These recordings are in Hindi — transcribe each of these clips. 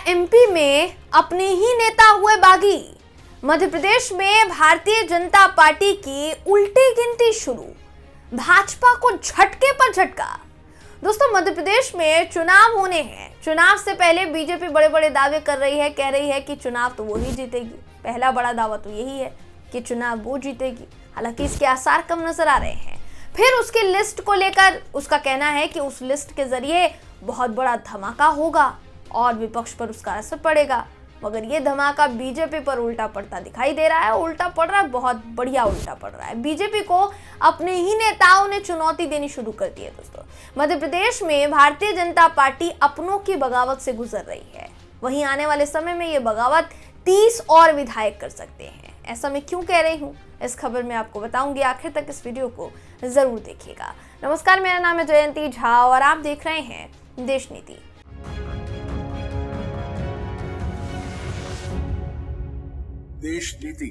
एमपी में अपने ही नेता हुए बागी। मध्य प्रदेश में भारतीय जनता पार्टी की उल्टी गिनती शुरू, भाजपा को झटके पर झटका। दोस्तों, मध्य प्रदेश में चुनाव होने हैं। चुनाव से पहले बीजेपी बड़े बड़े दावे कर रही है, कह रही है कि चुनाव तो वो ही जीतेगी। पहला बड़ा दावा तो यही है कि चुनाव वो जीतेगी, हालांकि इसके आसार कम नजर आ रहे हैं। फिर उसकी लिस्ट को लेकर उसका कहना है कि उस लिस्ट के जरिए बहुत बड़ा धमाका होगा और विपक्ष पर उसका असर पड़ेगा, मगर ये धमाका बीजेपी पर उल्टा पड़ता दिखाई दे रहा है। उल्टा पड़ रहा है, बहुत बढ़िया उल्टा पड़ रहा है। बीजेपी को अपने ही नेताओं ने चुनौती देनी शुरू कर दी है। दोस्तों, मध्य प्रदेश में भारतीय जनता पार्टी अपनों की बगावत से गुजर रही है। वहीं आने वाले समय में ये बगावत 30 और विधायक कर सकते हैं। ऐसा मैं क्यों कह रही हूँ, इस खबर में आपको बताऊंगी। आखिर तक इस वीडियो को जरूर देखिएगा। नमस्कार, मेरा नाम है जयंती झा और आप देख रहे हैं देश नीति। देश नीति,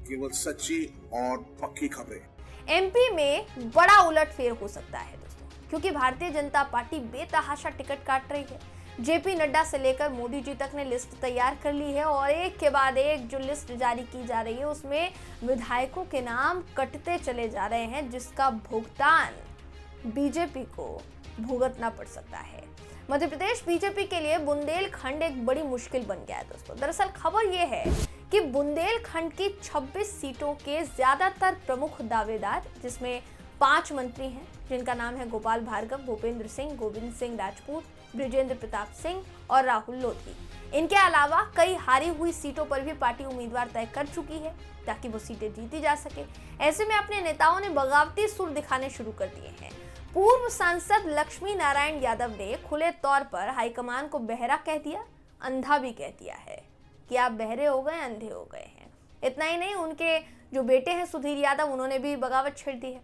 केवल सच्ची और पक्की खबरें। एमपी में बड़ा उलटफेर हो सकता है दोस्तों, क्योंकि भारतीय जनता पार्टी बेतहाशा टिकट काट रही है। जेपी नड्डा से लेकर मोदी जी तक ने लिस्ट तैयार कर ली है और एक के बाद एक जो लिस्ट जारी की जा रही है उसमें विधायकों के नाम कटते चले जा रहे हैं, जिसका भुगतान बीजेपी को भुगतना पड़ सकता है। मध्य प्रदेश बीजेपी के लिए बुंदेलखंड एक बड़ी मुश्किल बन गया है दोस्तों। दरअसल खबर यह है कि बुंदेलखंड की 26 सीटों के ज्यादातर प्रमुख दावेदार, जिसमें 5 मंत्री हैं जिनका नाम है गोपाल भार्गव, भूपेंद्र सिंह, गोविंद सिंह राजपूत, बृजेंद्र प्रताप सिंह और राहुल लोधी। इनके अलावा कई हारी हुई सीटों पर भी पार्टी उम्मीदवार तय कर चुकी है ताकि वो सीटें जीती जा सके। ऐसे में अपने नेताओं ने बगावती सुर दिखाने शुरू कर दिए हैं। पूर्व सांसद लक्ष्मी नारायण यादव ने खुले तौर पर हाईकमान को बहरा कह दिया, अंधा भी कह दिया है कि आप बहरे हो गए, अंधे हो गए हैं। इतना ही नहीं, उनके जो बेटे हैं सुधीर यादव, उन्होंने भी बगावत छेड़ दी है।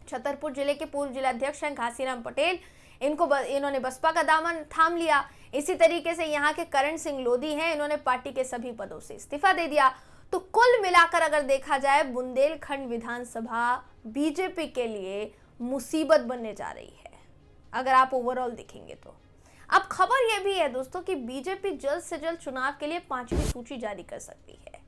छतरपुर जिले के पूर्व जिलाध्यक्ष हैं घासीराम पटेल, इन्होंने बसपा का दामन थाम लिया। इसी तरीके से यहाँ के करण सिंह लोधी हैं, इन्होंने पार्टी के सभी पदों से इस्तीफा दे दिया। तो कुल मिलाकर अगर देखा जाए, बुंदेलखंड विधानसभा बीजेपी के लिए मुसीबत बनने जा रही है, अगर आप ओवरऑल देखेंगे तो। अब खबर यह भी है दोस्तों कि बीजेपी जल्द से जल्द चुनाव के लिए 5वीं सूची जारी कर सकती है।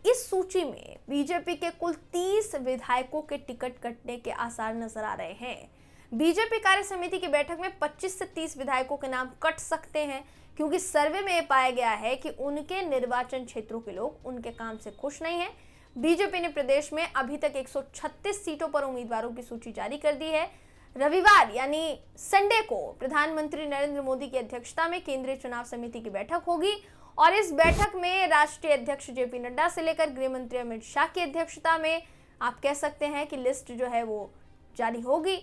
इस सूची में बीजेपी के कुल 30 विधायकों के टिकट कटने के आसार नजर आ रहे हैं। बीजेपी कार्य समिति की बैठक में 25 से 30 विधायकों के नाम कट सकते हैं, क्योंकि सर्वे में यह पाया गया है कि उनके निर्वाचन क्षेत्रों के लोग उनके काम से खुश नहीं हैं। बीजेपी ने प्रदेश में अभी तक 136 सीटों पर उम्मीदवारों की सूची जारी कर दी है। रविवार यानी संडे को प्रधानमंत्री नरेंद्र मोदी की अध्यक्षता में केंद्रीय चुनाव समिति की बैठक होगी और इस बैठक में राष्ट्रीय अध्यक्ष जेपी नड्डा से लेकर गृह मंत्री अमित शाह की अध्यक्षता में आप कह सकते हैं कि लिस्ट जो है वो जारी होगी।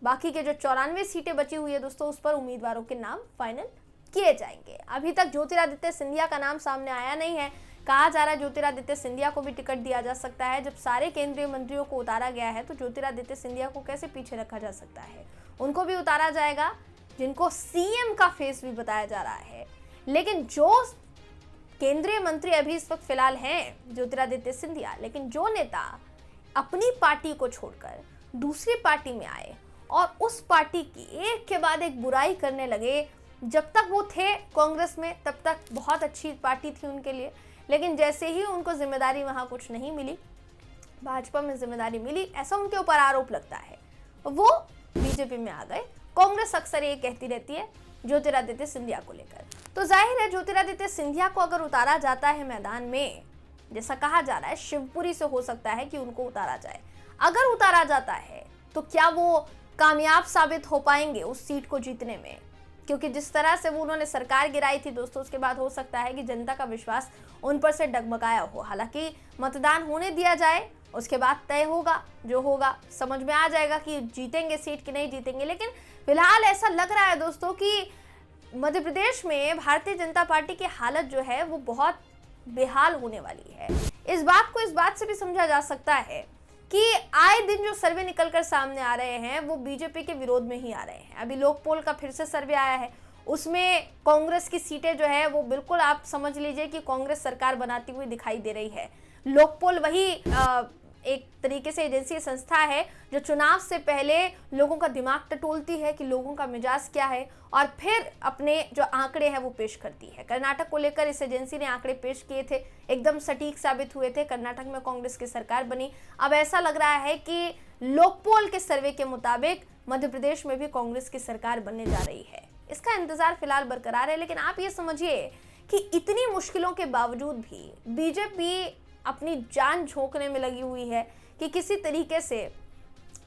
बाकी के जो 94 सीटें बची हुई है दोस्तों, उस पर उम्मीदवारों के नाम फाइनल किए जाएंगे। अभी तक ज्योतिरादित्य सिंधिया का नाम सामने आया नहीं है। कहा जा रहा है ज्योतिरादित्य सिंधिया को भी टिकट दिया जा सकता है। जब सारे केंद्रीय मंत्रियों को उतारा गया है तो ज्योतिरादित्य सिंधिया को कैसे पीछे रखा जा सकता है, उनको भी उतारा जाएगा, जिनको सीएम का फेस भी बताया जा रहा है। लेकिन जो केंद्रीय मंत्री अभी इस वक्त फिलहाल हैं ज्योतिरादित्य सिंधिया, लेकिन जो नेता अपनी पार्टी को छोड़कर दूसरी पार्टी में आए और उस पार्टी की एक के बाद एक बुराई करने लगे, जब तक वो थे कांग्रेस में तब तक बहुत अच्छी पार्टी थी उनके लिए, लेकिन जैसे ही उनको जिम्मेदारी वहां कुछ नहीं मिली, भाजपा में जिम्मेदारी मिली, ऐसा उनके ऊपर आरोप लगता है, वो बीजेपी में आ गए। कांग्रेस अक्सर ये कहती रहती है ज्योतिरादित्य सिंधिया को लेकर। तो जाहिर है ज्योतिरादित्य सिंधिया को अगर उतारा जाता है मैदान में, जैसा कहा जा रहा है, शिवपुरी से हो सकता है कि उनको उतारा जाए। अगर उतारा जाता है तो क्या वो कामयाब साबित हो पाएंगे उस सीट को जीतने में? क्योंकि जिस तरह से वो उन्होंने सरकार गिराई थी दोस्तों, उसके बाद हो सकता है कि जनता का विश्वास उन पर से डगमगाया हो। हालांकि मतदान होने दिया जाए, उसके बाद तय होगा, जो होगा समझ में आ जाएगा कि जीतेंगे सीट कि नहीं जीतेंगे। लेकिन फिलहाल ऐसा लग रहा है दोस्तों कि मध्य प्रदेश में भारतीय जनता पार्टी की हालत जो है वो बहुत बेहाल होने वाली है। इस बात को इस बात से भी समझा जा सकता है कि आए दिन जो सर्वे निकलकर सामने आ रहे हैं वो बीजेपी के विरोध में ही आ रहे हैं। अभी लोकपोल का फिर से सर्वे आया है, उसमें कांग्रेस की सीटें जो है वो बिल्कुल आप समझ लीजिए कि कांग्रेस सरकार बनाती हुई दिखाई दे रही है। लोकपोल वही एक तरीके से एजेंसी संस्था है जो चुनाव से पहले लोगों का दिमाग टटोलती है कि लोगों का मिजाज क्या है और फिर अपने जो आंकड़े हैं वो पेश करती है। कर्नाटक को लेकर इस एजेंसी ने आंकड़े पेश किए थे, एकदम सटीक साबित हुए थे। कर्नाटक में कांग्रेस की सरकार बनी। अब ऐसा लग रहा है कि लोकपोल के सर्वे के मुताबिक मध्य प्रदेश में भी कांग्रेस की सरकार बनने जा रही है। इसका इंतजार फिलहाल बरकरार है, लेकिन आप ये समझिए कि इतनी मुश्किलों के बावजूद भी बीजेपी अपनी जान झोंकने में लगी हुई है कि किसी तरीके से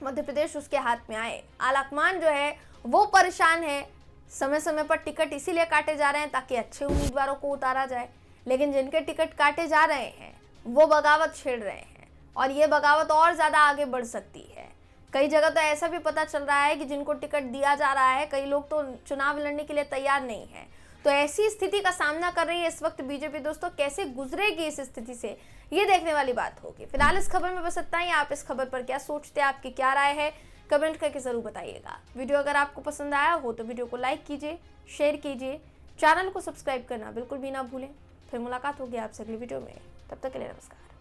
मध्य प्रदेश उसके हाथ में आए। आलाकमान जो है वो परेशान है, समय समय पर टिकट इसीलिए काटे जा रहे हैं ताकि अच्छे उम्मीदवारों को उतारा जाए, लेकिन जिनके टिकट काटे जा रहे हैं वो बगावत छेड़ रहे हैं और ये बगावत और ज़्यादा आगे बढ़ सकती है। कई जगह तो ऐसा भी पता चल रहा है कि जिनको टिकट दिया जा रहा है, कई लोग तो चुनाव लड़ने के लिए तैयार नहीं है। तो ऐसी स्थिति का सामना कर रही है इस वक्त बीजेपी। दोस्तों, कैसे गुजरेगी इस स्थिति से, ये देखने वाली बात होगी। फिलहाल इस खबर में बस इतना ही। आप इस खबर पर क्या सोचते हैं, आपकी क्या राय है, कमेंट करके जरूर बताइएगा। वीडियो अगर आपको पसंद आया हो तो वीडियो को लाइक कीजिए, शेयर कीजिए, चैनल को सब्सक्राइब करना बिल्कुल भी ना भूलें। फिर मुलाकात होगी आपसे अगली वीडियो में, तब तक के लिए नमस्कार।